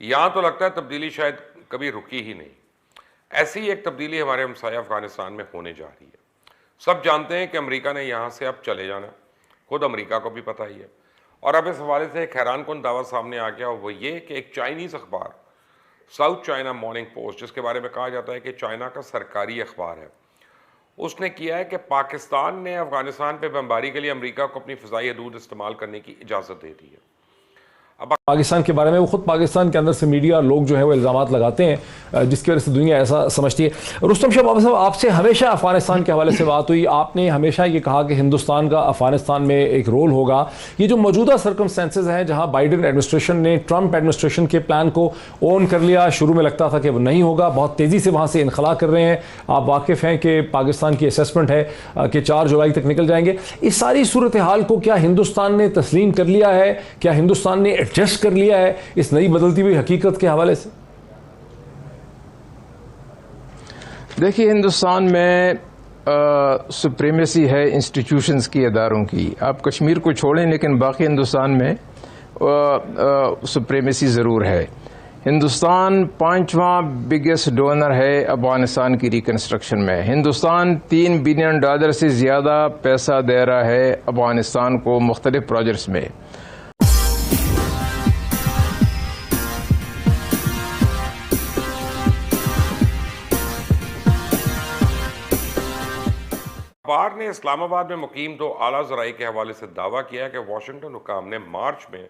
یہاں تو لگتا ہے تبدیلی شاید کبھی رکی ہی نہیں. ایسی ایک تبدیلی ہمارے ہمسایہ افغانستان میں ہونے جا رہی ہے. سب جانتے ہیں کہ امریکہ نے یہاں سے اب چلے جانا، خود امریکہ کو بھی پتہ ہی ہے. اور اب اس حوالے سے ایک حیران کن دعویٰ سامنے آ گیا، وہ یہ کہ ایک چائنیز اخبار ساؤتھ چائنا مارننگ پوسٹ، جس کے بارے میں کہا جاتا ہے کہ چائنا کا سرکاری اخبار ہے، اس نے کیا ہے کہ پاکستان نے افغانستان پہ بمباری کے لیے امریکہ کو اپنی فضائی حدود استعمال کرنے کی اجازت دے دی ہے. پاکستان کے بارے میں وہ خود پاکستان کے اندر سے میڈیا لوگ جو ہیں وہ الزامات لگاتے ہیں، جس کی وجہ سے دنیا ایسا سمجھتی ہے. رستم شاہ بابا صاحب، آپ سے ہمیشہ افغانستان کے حوالے سے بات ہوئی. آپ نے ہمیشہ یہ کہا کہ ہندوستان کا افغانستان میں ایک رول ہوگا. یہ جو موجودہ سرکمسٹینسز ہیں جہاں بائیڈن ایڈمنسٹریشن نے ٹرمپ ایڈمنسٹریشن کے پلان کو اون کر لیا، شروع میں لگتا تھا کہ وہ نہیں ہوگا، بہت تیزی سے وہاں سے انخلا کر رہے ہیں. آپ واقف ہیں کہ پاکستان کی اسیسمنٹ ہے کہ 4 جولائی تک نکل جائیں گے. اس ساری صورتحال کو کیا ہندوستان نے تسلیم کر لیا ہے؟ کیا ہندوستان نے ایڈجسٹ کر لیا ہے اس نئی بدلتی ہوئی حقیقت کے حوالے سے؟ دیکھیے، ہندوستان میں سپریمیسی ہے انسٹیٹیوشنز کی، اداروں کی. آپ کشمیر کو چھوڑیں لیکن باقی ہندوستان میں سپریمیسی ضرور ہے. ہندوستان 5واں بگیسٹ ڈونر ہے افغانستان کی ریکنسٹرکشن میں. ہندوستان $3 بلین سے زیادہ پیسہ دے رہا ہے افغانستان کو مختلف پروجیکٹس میں. اخبار نے اسلام آباد میں مقیم 2 اعلیٰ ذرائع کے حوالے سے دعویٰ کیا کہ واشنگٹن حکام نے مارچ میں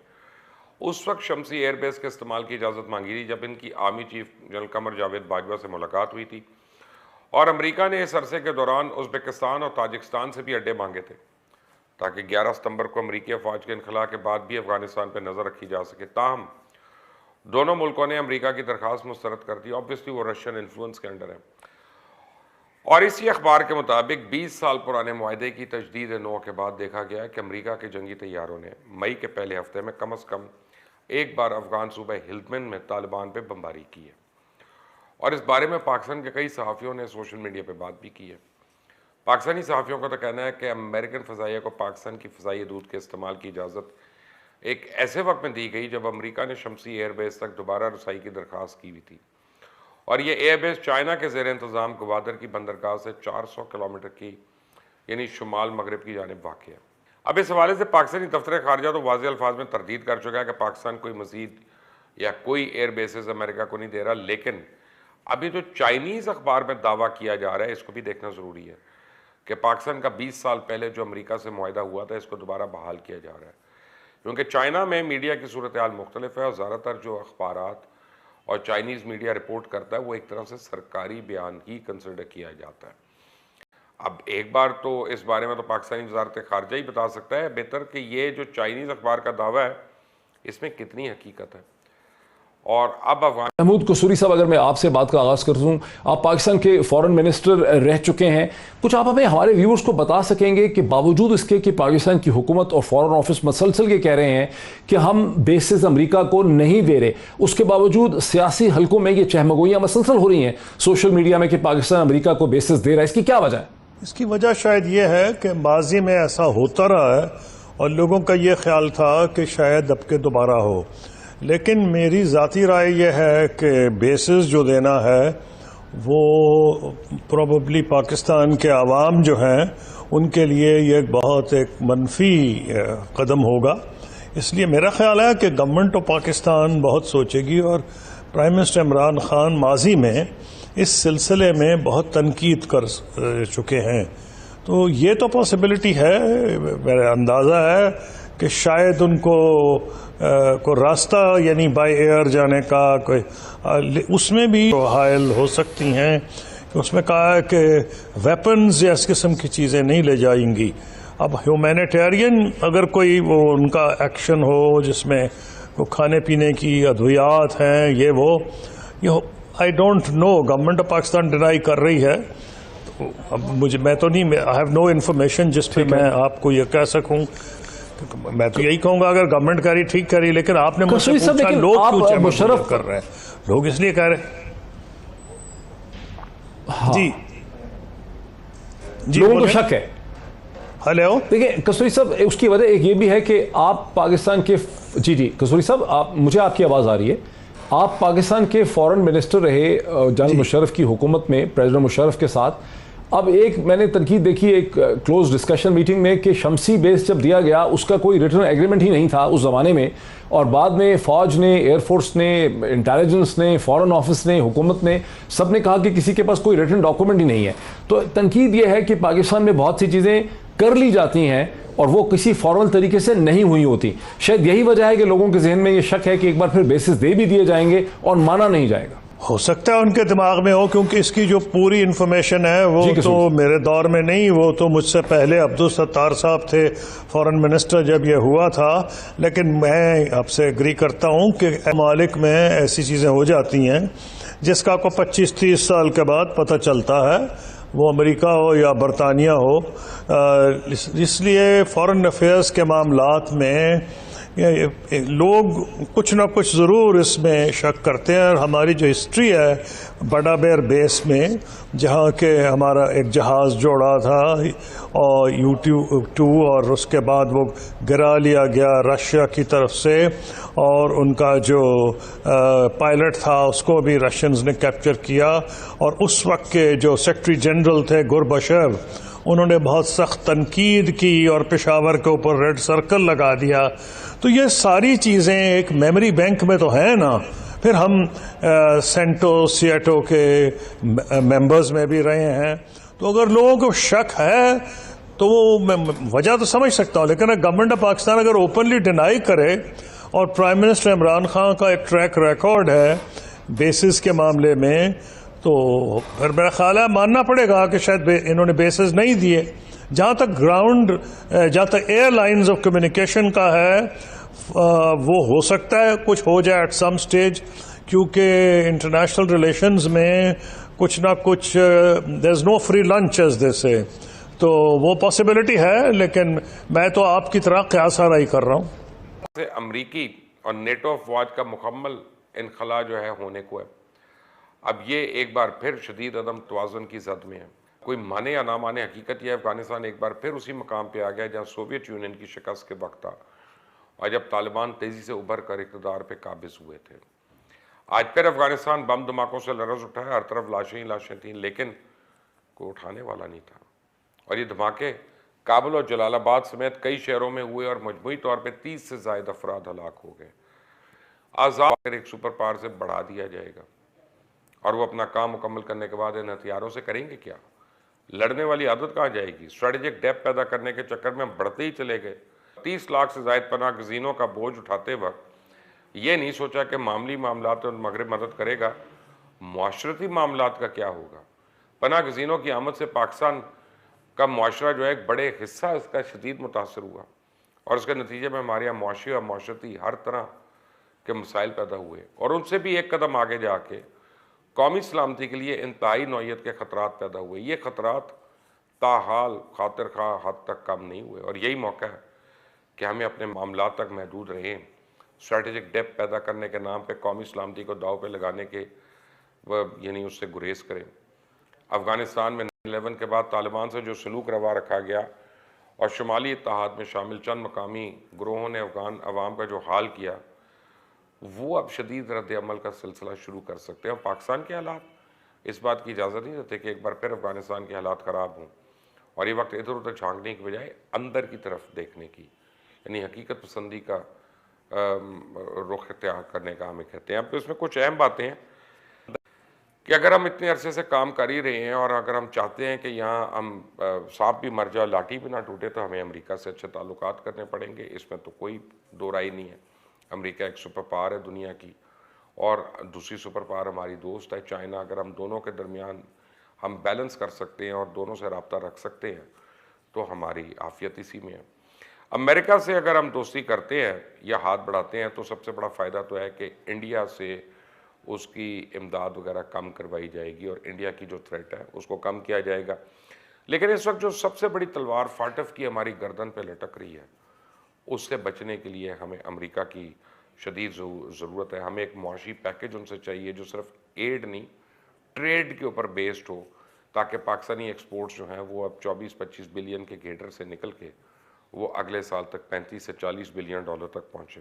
اس وقت شمسی ایئر بیس کے استعمال کی اجازت مانگی تھی جب ان کی army chief general Qamar Javed Bajwa سے ملاقات ہوئی تھی، اور امریکہ نے اس عرصے کے دوران ازبکستان اور تاجکستان سے بھی اڈے مانگے تھے تاکہ 11 ستمبر کو امریکی افواج کے انخلا کے بعد بھی افغانستان پہ نظر رکھی جا سکے. تاہم دونوں ملکوں نے امریکہ کی درخواست مسترد کر دی. آبویسلی وہ رشین انفلوئنس کے انڈر ہے. اور اسی اخبار کے مطابق 20 سال پرانے معاہدے کی تجدید نو کے بعد دیکھا گیا کہ امریکہ کے جنگی طیاروں نے مئی کے پہلے ہفتے میں کم از کم ایک بار افغان صوبہ ہلمند میں طالبان پہ بمباری کی ہے. اور اس بارے میں پاکستان کے کئی صحافیوں نے سوشل میڈیا پہ بات بھی کی ہے. پاکستانی صحافیوں کا تو کہنا ہے کہ امریکن فضائیہ کو پاکستان کی فضائی حدود کے استعمال کی اجازت ایک ایسے وقت میں دی گئی جب امریکہ نے شمسی ایئر بیس تک دوبارہ رسائی کی درخواست کی ہوئی تھی، اور یہ ایئر بیس چائنا کے زیر انتظام گوادر کی بندرگاہ سے 400 کلومیٹر کی یعنی شمال مغرب کی جانب واقع ہے. اب اس حوالے سے پاکستانی دفتر خارجہ تو واضح الفاظ میں تردید کر چکا ہے کہ پاکستان کوئی مزید یا کوئی ایئر بیسز امریکہ کو نہیں دے رہا. لیکن ابھی جو چائنیز اخبار میں دعویٰ کیا جا رہا ہے اس کو بھی دیکھنا ضروری ہے کہ پاکستان کا 20 سال پہلے جو امریکہ سے معاہدہ ہوا تھا اس کو دوبارہ بحال کیا جا رہا ہے، کیونکہ چائنا میں میڈیا کی صورتحال مختلف ہے اور زیادہ تر جو اخبارات اور چائنیز میڈیا رپورٹ کرتا ہے وہ ایک طرح سے سرکاری بیان ہی کنسیڈر کیا جاتا ہے. اب ایک بار تو اس بارے میں تو پاکستانی وزارت خارجہ ہی بتا سکتا ہے بہتر کہ یہ جو چائنیز اخبار کا دعویٰ ہے اس میں کتنی حقیقت ہے. اور اب محمود قصوری صاحب، اگر میں آپ سے بات کا آغاز کر دوں، آپ پاکستان کے فورن منسٹر رہ چکے ہیں، کچھ آپ ہمیں ہمارے ویورز کو بتا سکیں گے کہ باوجود اس کے کہ پاکستان کی حکومت اور فورن آفس مسلسل یہ کہہ رہے ہیں کہ ہم بیسز امریکہ کو نہیں دے رہے، اس کے باوجود سیاسی حلقوں میں یہ چہمگوئیاں مسلسل ہو رہی ہیں سوشل میڈیا میں کہ پاکستان امریکہ کو بیسز دے رہا ہے، اس کی کیا وجہ ہے؟ اس کی وجہ شاید یہ ہے کہ ماضی میں ایسا ہوتا رہا ہے اور لوگوں کا یہ خیال تھا کہ شاید اب کے دوبارہ ہو. لیکن میری ذاتی رائے یہ ہے کہ بیسز جو دینا ہے وہ پروبیبلی پاکستان کے عوام جو ہیں ان کے لیے یہ بہت ایک منفی قدم ہوگا. اس لیے میرا خیال ہے کہ گورنمنٹ آف پاکستان بہت سوچے گی، اور پرائم منسٹر عمران خان ماضی میں اس سلسلے میں بہت تنقید کر چکے ہیں. تو یہ تو پاسبلٹی ہے، میرا اندازہ ہے کہ شاید ان کو راستہ یعنی بائی ایئر جانے کا کوئی اس میں بھی حائل ہو سکتی ہیں. اس میں کہا ہے کہ ویپنز یا اس قسم کی چیزیں نہیں لے جائیں گی. اب ہیومینیٹیرین اگر کوئی وہ ان کا ایکشن ہو جس میں وہ کھانے پینے کی ادویات ہیں یہ I don't know, government of Pakistan deny کر رہی ہے. اب میں تو نہیں، آئی ہیو نو انفارمیشن جس پہ میں آپ کو یہ کہہ سکوں. میں تو یہی کہوں گا اگر گورنمنٹ کری ٹھیک کری، لیکن آپ نے مجھ سے پوچھا لوگ کیوں مشرف کر رہے ہیں؟ لوگ اس لیے کہہ رہے ہیں جی لوگوں کو شک ہے. ہیلو، دیکھیں قصوری صاحب، اس کی وجہ ایک یہ بھی ہے کہ آپ پاکستان کے جی قصوری صاحب، مجھے آپ کی آواز آ رہی ہے. آپ پاکستان کے فورن منسٹر رہے جنرل مشرف کی حکومت میں، پریزیڈنٹ مشرف کے ساتھ. اب ایک میں نے تنقید دیکھی ایک کلوز ڈسکشن میٹنگ میں کہ شمسی بیس جب دیا گیا اس کا کوئی ریٹرن ایگریمنٹ ہی نہیں تھا اس زمانے میں، اور بعد میں فوج نے، ایئر فورس نے، انٹیلیجنس نے، فورن آفس نے، حکومت نے، سب نے کہا کہ کسی کے پاس کوئی ریٹرن ڈاکومنٹ ہی نہیں ہے. تو تنقید یہ ہے کہ پاکستان میں بہت سی چیزیں کر لی جاتی ہیں اور وہ کسی فارمل طریقے سے نہیں ہوئی ہوتی. شاید یہی وجہ ہے کہ لوگوں کے ذہن میں یہ شک ہے کہ ایک بار پھر بیسز دے بھی دیے جائیں گے اور مانا نہیں جائے گا. ہو سکتا ہے ان کے دماغ میں ہو، کیونکہ اس کی جو پوری انفارمیشن ہے وہ تو میرے دور میں نہیں، وہ تو مجھ سے پہلے عبدالستار صاحب تھے فورن منسٹر جب یہ ہوا تھا. لیکن میں آپ سے اگری کرتا ہوں کہ ممالک میں ایسی چیزیں ہو جاتی ہیں جس کا کو 25-30 سال کے بعد پتہ چلتا ہے، وہ امریکہ ہو یا برطانیہ ہو. اس لیے فورن افیئرز کے معاملات میں لوگ کچھ نہ کچھ ضرور اس میں شک کرتے ہیں. اور ہماری جو ہسٹری ہے بڑا بیر بیس میں، جہاں کہ ہمارا ایک جہاز جوڑا تھا اور U-2 اور اس کے بعد وہ گرا لیا گیا رشیا کی طرف سے، اور ان کا جو پائلٹ تھا اس کو بھی رشینز نے کیپچر کیا. اور اس وقت کے جو سیکرٹری جنرل تھے گورباچیو، انہوں نے بہت سخت تنقید کی اور پشاور کے اوپر ریڈ سرکل لگا دیا. تو یہ ساری چیزیں ایک میموری بینک میں تو ہیں نا. پھر ہم سینٹو سیاٹو کے ممبرز میں بھی رہے ہیں، تو اگر لوگوں کو شک ہے تو وہ میں وجہ تو سمجھ سکتا ہوں. لیکن گورنمنٹ آف پاکستان اگر اوپنلی ڈینائی کرے، اور پرائم منسٹر عمران خان کا ایک ٹریک ریکارڈ ہے بیسز کے معاملے میں، تو پھر میرا خیال ہے ماننا پڑے گا کہ شاید انہوں نے بیسز نہیں دیے. جہاں تک جہاں تک ایئر لائنز آف کمیونیکیشن کا ہے، وہ ہو سکتا ہے کچھ ہو جائے ایٹ سم سٹیج، کیونکہ انٹرنیشنل ریلیشنز میں کچھ نہ کچھ دیر از نو فری لنچ ایز دے سے، تو وہ پاسبلٹی ہے. لیکن میں تو آپ کی طرح قیاس آرائی کر رہا ہوں. امریکی اور نیٹو افواج کا مکمل انخلا جو ہے ہونے کو ہے. اب یہ ایک بار پھر شدید عدم توازن کی زد میں ہے. کوئی مانے یا نہ مانے، حقیقت یہ افغانستان ایک بار پھر اسی مقام پہ آ گیا جہاں سوویت یونین کی شکست کے وقت تھا، اور جب طالبان تیزی سے ابھر کر اقتدار پہ قابض ہوئے تھے. آج پھر افغانستان بم دھماکوں سے لرز اٹھا ہے، ہر طرف لاشیں ہی لاشیں تھیں، لیکن کوئی اٹھانے والا نہیں تھا. اور یہ دھماکے کابل اور جلال آباد سمیت کئی شہروں میں ہوئے اور مجموعی طور پہ 30 سے زائد افراد ہلاک ہو گئے. آزاد ایک سپر پاور سے بڑھا دیا جائے گا، اور وہ اپنا کام مکمل کرنے کے بعد ان ہتھیاروں سے کریں گے کیا؟ لڑنے والی عادت کہاں جائے گی؟ اسٹریٹجک ڈیپ پیدا کرنے کے چکر میں ہم بڑھتے ہی چلے گئے. 30 لاکھ سے زائد پناہ گزینوں کا بوجھ اٹھاتے وقت یہ نہیں سوچا کہ معاملی معاملات اور مغرب مدد کرے گا، معاشرتی معاملات کا کیا ہوگا؟ پناہ گزینوں کی آمد سے پاکستان کا معاشرہ جو ہے ایک بڑے حصہ اس کا شدید متاثر ہوا، اور اس کے نتیجے میں ہمارے یہاں معاشی اور معاشرتی ہر طرح کے مسائل پیدا ہوئے. اور ان سے بھی ایک قدم آگے جا کے قومی سلامتی کے لیے انتہائی نوعیت کے خطرات پیدا ہوئے. یہ خطرات تاحال خاطر خواہ حد تک کم نہیں ہوئے، اور یہی موقع ہے کہ ہمیں اپنے معاملات تک محدود رہیں. اسٹریٹجک ڈیپ پیدا کرنے کے نام پہ قومی سلامتی کو داؤ پہ لگانے کے یعنی اس سے گریز کریں. افغانستان میں 9/11 کے بعد طالبان سے جو سلوک روا رکھا گیا اور شمالی اتحاد میں شامل چند مقامی گروہوں نے افغان عوام کا جو حال کیا، وہ اب شدید رد عمل کا سلسلہ شروع کر سکتے ہیں. اور پاکستان کے حالات اس بات کی اجازت نہیں دیتے کہ ایک بار پھر افغانستان کے حالات خراب ہوں، اور یہ وقت ادھر ادھر جھانکنے کی بجائے اندر کی طرف دیکھنے کی، یعنی حقیقت پسندی کا رخ اختیار کرنے کا ہمیں کہتے ہیں. اب اس میں کچھ اہم باتیں ہیں کہ اگر ہم اتنے عرصے سے کام کر ہی رہے ہیں، اور اگر ہم چاہتے ہیں کہ یہاں ہم سانپ بھی مر جائے لاٹھی بھی نہ ٹوٹے، تو ہمیں امریکہ سے اچھے تعلقات کرنے پڑیں گے. اس میں تو کوئی دو رائے نہیں ہے. امریکہ ایک سپر پاور ہے دنیا کی، اور دوسری سپر پاور ہماری دوست ہے چائنا. اگر ہم دونوں کے درمیان ہم بیلنس کر سکتے ہیں اور دونوں سے رابطہ رکھ سکتے ہیں تو ہماری عافیت اسی میں ہے. امریکہ سے اگر ہم دوستی کرتے ہیں یا ہاتھ بڑھاتے ہیں تو سب سے بڑا فائدہ تو ہے کہ انڈیا سے اس کی امداد وغیرہ کم کروائی جائے گی، اور انڈیا کی جو تھریٹ ہے اس کو کم کیا جائے گا. لیکن اس وقت جو سب سے بڑی تلوار فاٹف کی ہماری گردن پہ لٹک رہی ہے، اس سے بچنے کے لیے ہمیں امریکہ کی شدید ضرورت ہے. ہمیں ایک معاشی پیکج ان سے چاہیے جو صرف ایڈ نہیں، ٹریڈ کے اوپر بیسڈ ہو، تاکہ پاکستانی ایکسپورٹس جو ہیں وہ اب 24-25 بلین کے گیٹر سے نکل کے وہ اگلے سال تک 35 سے 40 بلین ڈالر تک پہنچے.